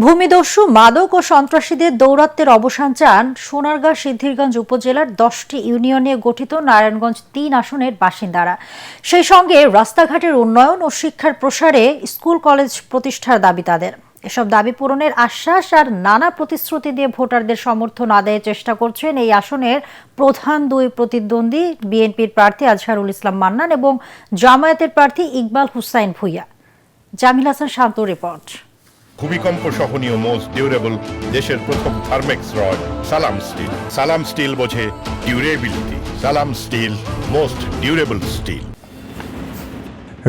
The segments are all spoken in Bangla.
ভূমিদস্যু মাদক ও সন্ত্রাসীদের দৌরাত্ম্যের অবসান চান সোনারগাঁ সিদ্ধিরগঞ্জ উপজেলার 10টি ইউনিয়নে গঠিত নারায়ণগঞ্জ 3 আসনের বাসিন্দারা। সেই সঙ্গে রাস্তাঘাটের উন্নয়ন ও শিক্ষার প্রসারে স্কুল কলেজ প্রতিষ্ঠার দাবি তাদের। এসব দাবি পূরণের আশ্বাস আর নানা প্রতিশ্রুতি দিয়ে ভোটারদের সমর্থন আদায়ের চেষ্টা করছেন এই আসনের প্রধান দুই প্রতিদ্বন্দ্বী বিএনপির প্রার্থী আজহারুল ইসলাম মান্নান এবং জামায়াতের প্রার্থী ইকবাল হুসাইন ভূঁইয়া। জামিল হাসান শান্ত রিপোর্ট। ভূমিকম্প সহনীয় মোস্ট ডিউরেবল দেশের প্রথম থার্মেক্স রড সালাম স্টিল। সালাম স্টিল বোঝে ডিউরেবিলিটি। সালাম স্টিল মোস্ট ডিউরেবল স্টিল।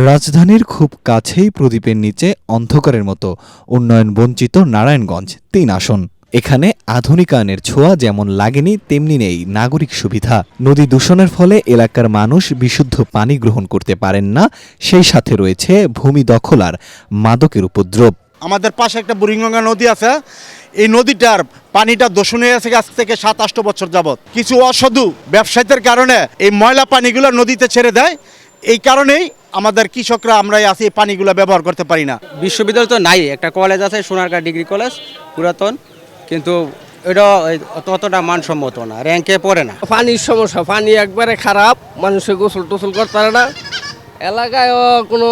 রাজধানীর খুব কাছেই প্রদীপের নিচে অন্ধকারের মতো উন্নয়ন বঞ্চিত নারায়ণগঞ্জ 3 আসন। এখানে আধুনিকায়নের ছোঁয়া যেমন লাগেনি তেমনি নেই নাগরিক সুবিধা। নদী দূষণের ফলে এলাকার মানুষ বিশুদ্ধ পানি গ্রহণ করতে পারেন না, সেই সাথে রয়েছে ভূমি দখল আর মাদকের উপদ্রব। আমাদের পাশে একটা বুড়িগঙ্গা নদী আছে, এই নদীটার পানিটা দূষণ হয়ে গেছে আজ থেকে 7-8 বছর যাবৎ। কিছু অসাধু ব্যবসায়ীদের কারণে এই ময়লা পানিগুলো নদীতে ছেড়ে দেয়, এই কারণেই আমাদের কৃষকরা আমরাই আছি এই পানিগুলো ব্যবহার করতে পারি না। বিশ্ববিদ্যালয় তো নাই, একটা কলেজ আছে সোনারগাঁ ডিগ্রি কলেজ পুরাতন, কিন্তু এটা ততটা মানসম্মত না, র্যাঙ্কে পড়ে না। পানির সমস্যা, পানি একবারে খারাপ, মানুষে গোসল টোসল করতে পারে না, এলাকায়ও কোনো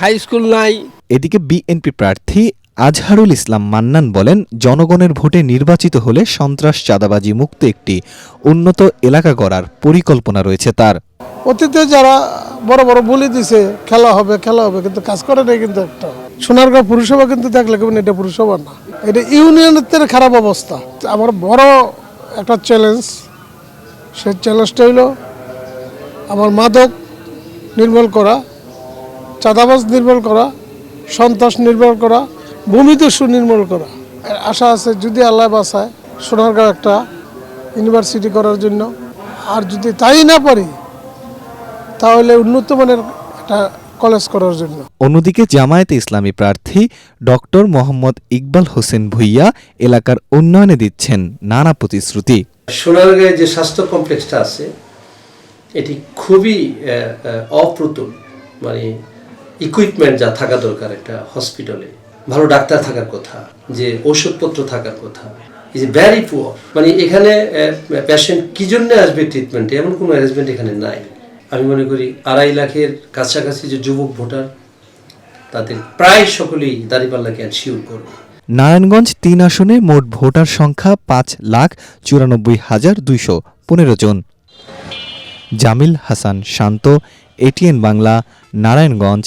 হাই স্কুল নাই। এদিকে বিএনপি প্রার্থী আজহারুল ইসলাম মান্নান বলেন, জনগণের ভোটে নির্বাচিত হলে সন্ত্রাস চাঁদাবাজি মুক্ত একটি উন্নত এলাকা গড়ার পরিকল্পনা রয়েছে তার। অতীতে যারা বড় বড় বলে দিছে খেলা হবে কিন্তু কাজ করে নাই। কিন্তু একটা সোনারগাঁ পুরসভা কিন্তু দেখলে কেমন এটা পুরসভা না, এটা ইউনিয়নের খারাপ অবস্থা। আমার বড় একটা চ্যালেঞ্জ, সেই চ্যালেঞ্জটা হইল আমার মাদক নির্মূল করা, চাঁদাবাজ নির্মূল করা, সন্ত্রাস নির্মূল করা, ভূমিদস্যু নির্মূল করা। আশা আছে যদি আল্লাহ বাঁচায় সোনারগাঁও একটা ইউনিভার্সিটি করার জন্য, আর যদি তাই না পারি তাহলে উন্নত মানের একটা কলেজ করার জন্য। অন্যদিকে জামায়াতে ইসলামী প্রার্থী ডক্টর মোহাম্মদ ইকবাল হোসেন ভূঁইয়া এলাকার উন্নয়নে দিচ্ছেন নানা প্রতিশ্রুতি। সোনারগাঁয়ে যে স্বাস্থ্য কমপ্লেক্সটা আছে এটি খুবই অপ্রতুল, মানে ইকুইপমেন্ট যা থাকা দরকার একটা হসপিটালে, ভালো ডাক্তার থাকার কথা, যে ওষুধপত্র থাকার কথা, ইজ ভ্যারি পুয়ার। মানে এখানে পেশেন্ট কি জন্য আসবে ট্রিটমেন্টে, এমন কোনো অ্যারেঞ্জমেন্ট এখানে নাই। আমি মনে করি 2.5 লাখের কাছাকাছি যে যুবক ভোটার, তাদের প্রায় সকলেই দাঁড়িপাল্লাকে এনশিওর করবে। নারায়ণগঞ্জ 3 আসনে মোট ভোটার সংখ্যা 5,94,215 জন। জামিল হাসান শান্ত, এটিএন বাংলা, নারায়ণগঞ্জ।